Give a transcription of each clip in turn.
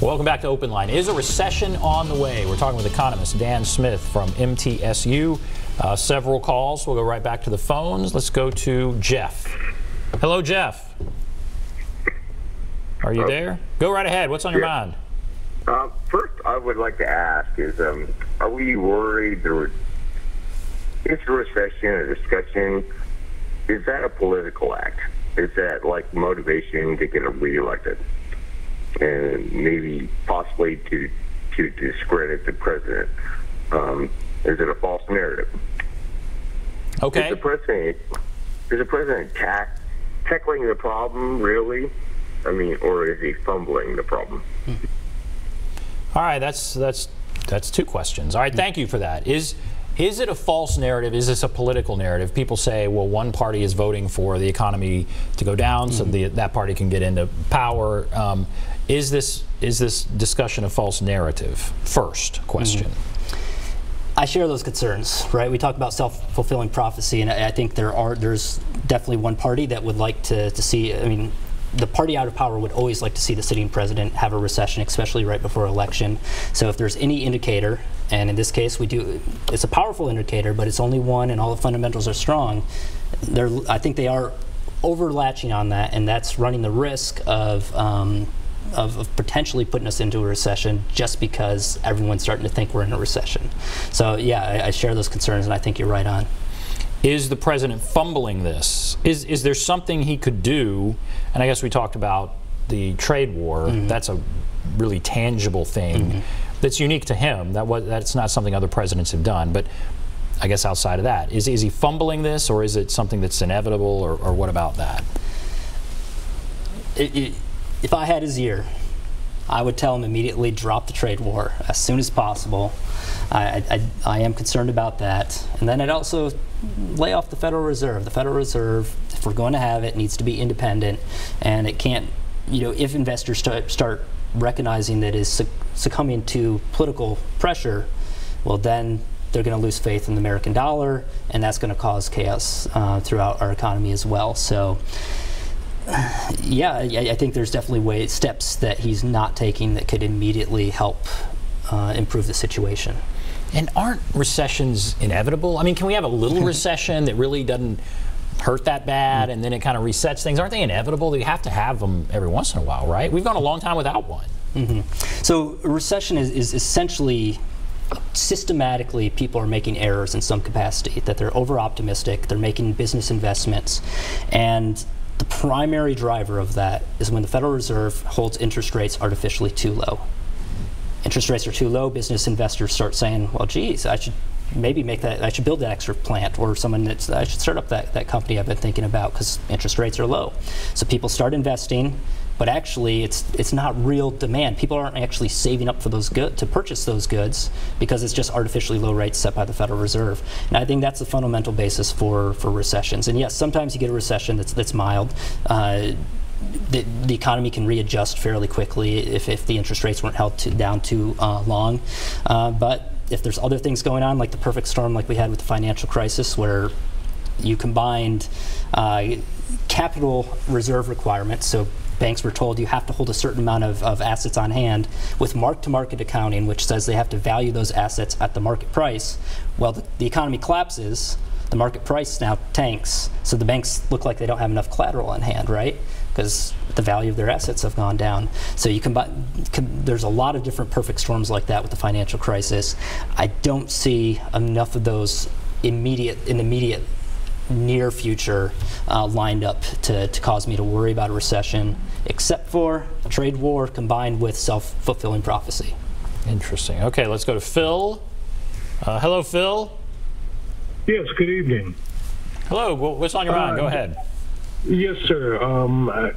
Welcome back to Open Line. Is a recession on the way? We're talking with economist Dan Smith from MTSU. Several calls. We'll go right back to the phones. Let's go to Jeff. Hello, Jeff. Are you there? Go right ahead. What's on your mind? First, I would like to ask is, are we worried is the recession a discussion? Is that a political act? Is that like motivation to get reelected? And maybe possibly to discredit the president? Is it a false narrative? Okay. Is the president tackling the problem, really? I mean, or is he fumbling the problem? All right, that's two questions. All right, thank you for that. Is it a false narrative? Is this a political narrative? People say, well, one party is voting for the economy to go down, so that party can get into power. Is this discussion a false narrative? First question. I share those concerns, right? We talk about self-fulfilling prophecy, and I think there's definitely one party that would like to see, I mean, the party out of power would always like to see the sitting president have a recession, especially right before election. So if there's any indicator, and in this case it's a powerful indicator, but it's only one and all the fundamentals are strong, I think they are overlatching on that, and that's running the risk of potentially putting us into a recession just because everyone's starting to think we're in a recession. So yeah, I share those concerns, and I think you're right on. Is the president fumbling this? Is there something he could do? And I guess we talked about the trade war. That's a really tangible thing that's unique to him. That's not something other presidents have done. But I guess outside of that, is he fumbling this, or is it something that's inevitable, or what about that? If I had his ear, I would tell him immediately drop the trade war as soon as possible. I am concerned about that. And then I'd also lay off the Federal Reserve. The Federal Reserve, if we're going to have it, needs to be independent, and it can't, if investors start recognizing that is succumbing to political pressure, well, then they're going to lose faith in the American dollar, and that's going to cause chaos throughout our economy as well. So yeah, I think there's definitely steps that he's not taking that could immediately help improve the situation. And aren't recessions inevitable? I mean, can we have a little recession that really doesn't hurt that bad, and then it kind of resets things? Aren't they inevitable? You have to have them every once in a while, right? We've gone a long time without one. So a recession is essentially, systematically, people are making errors in some capacity, that they're over-optimistic, they're making business investments, and the primary driver of that is when the Federal Reserve holds interest rates artificially too low. Interest rates are too low, business investors start saying, well, geez, I should maybe I should build that extra plant, or I should start up that company I've been thinking about because interest rates are low. So people start investing, but actually it's not real demand. People aren't actually saving up for those goods to purchase those goods because it's just artificially low rates set by the Federal Reserve. And I think that's the fundamental basis for recessions. And yes, sometimes you get a recession that's mild. The economy can readjust fairly quickly if the interest rates weren't held down too long. But if there's other things going on, like the perfect storm like we had with the financial crisis, where you combined capital reserve requirements, so banks were told you have to hold a certain amount of assets on hand, with mark-to-market accounting, which says they have to value those assets at the market price. Well, the economy collapses, the market price now tanks, so the banks look like they don't have enough collateral on hand, right? Because the value of their assets have gone down. So you there's a lot of different perfect storms like that with the financial crisis. I don't see enough of those in the immediate near future lined up to cause me to worry about a recession, except for a trade war combined with self-fulfilling prophecy. Interesting. Okay, let's go to Phil. Hello, Phil. Yes, good evening. Hello, what's on your mind? Go ahead. Yes, sir.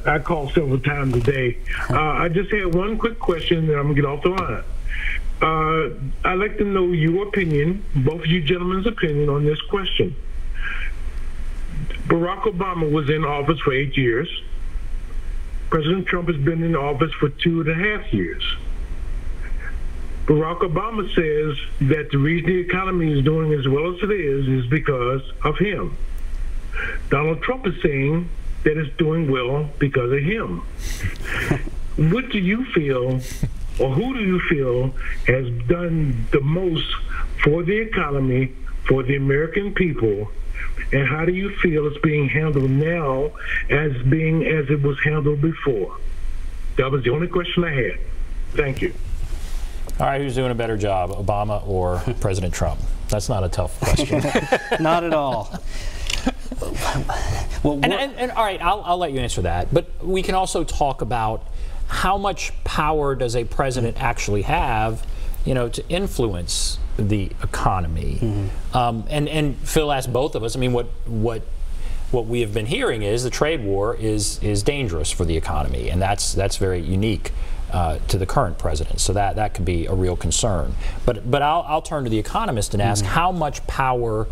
I called several times today. I just had one quick question, and I'm going to get off the line. I'd like to know your opinion, both of you gentlemen's opinion, on this question. Barack Obama was in office for 8 years. President Trump has been in office for 2.5 years. Barack Obama says that the reason the economy is doing as well as it is because of him. Donald Trump is saying that it's doing well because of him. What do you feel or who do you feel has done the most for the economy, for the American people, and how do you feel it's being handled now as it was handled before? That was the only question I had. Thank you. All right, who's doing a better job, Obama or President Trump? That's not a tough question. Not at all. Well, and all right, I'll let you answer that. But we can also talk about how much power does a president actually have, to influence the economy. And Phil asked both of us. I mean, what we have been hearing is the trade war is dangerous for the economy, and that's very unique to the current president. So that could be a real concern. But I'll turn to the economist and ask how much power.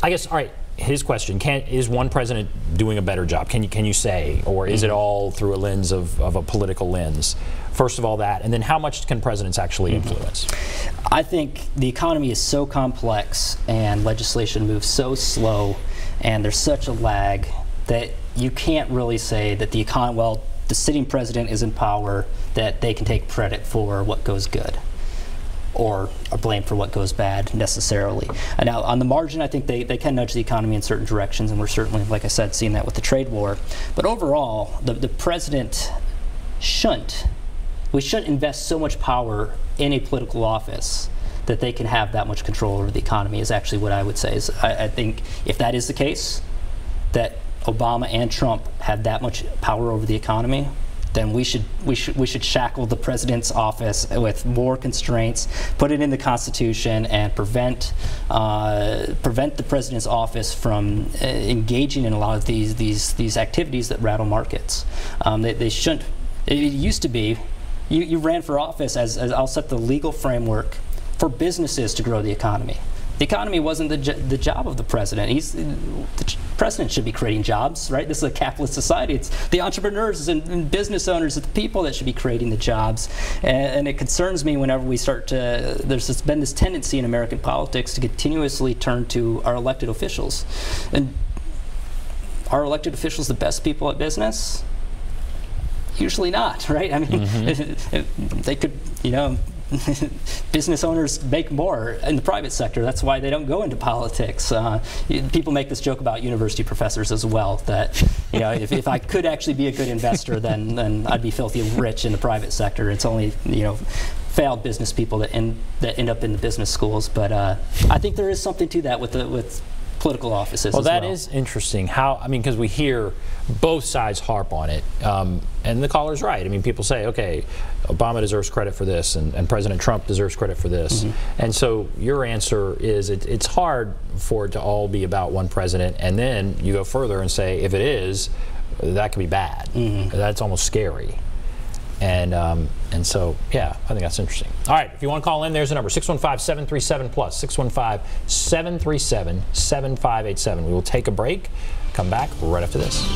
I guess, all right. His question: is one president doing a better job? Can you say, or is it all through a lens of a political lens? First of all, that, and then how much can presidents actually influence? I think the economy is so complex and legislation moves so slow, and there's such a lag that you can't really say that the sitting president is in power, that they can take credit for what goes good or are blamed for what goes bad necessarily. And now on the margin, I think they can nudge the economy in certain directions, and we're certainly, like I said, seeing that with the trade war. But overall, the president we shouldn't invest so much power in a political office that they can have that much control over the economy, is actually what I would say. I think if that is the case, that Obama and Trump had that much power over the economy, then we should shackle the president's office with more constraints, put it in the Constitution, and prevent the president's office from engaging in a lot of these activities that rattle markets. They shouldn't. It used to be you ran for office as I'll set the legal framework for businesses to grow the economy. The economy wasn't the job of the president. The president should be creating jobs, right? This is a capitalist society. It's the entrepreneurs and business owners, the people that should be creating the jobs. And it concerns me whenever we start to, there's been this tendency in American politics to continuously turn to our elected officials. And are elected officials the best people at business? Usually not, right? I mean, they could, business owners make more in the private sector. That's why they don't go into politics. People make this joke about university professors as well, that if I could actually be a good investor, then I'd be filthy rich in the private sector. It's only failed business people that end up in the business schools. But I think there is something to that with political offices. Well, that is interesting. Because we hear both sides harp on it, and the caller's right. I mean, people say, okay, Obama deserves credit for this, and President Trump deserves credit for this. And so your answer is it's hard for it to all be about one president, and then you go further and say, if it is, that could be bad. That's almost scary. And so, yeah, I think that's interesting. All right, if you want to call in, there's a number, 615-737-PLUS, 615-737-7587. We will take a break, come back right after this.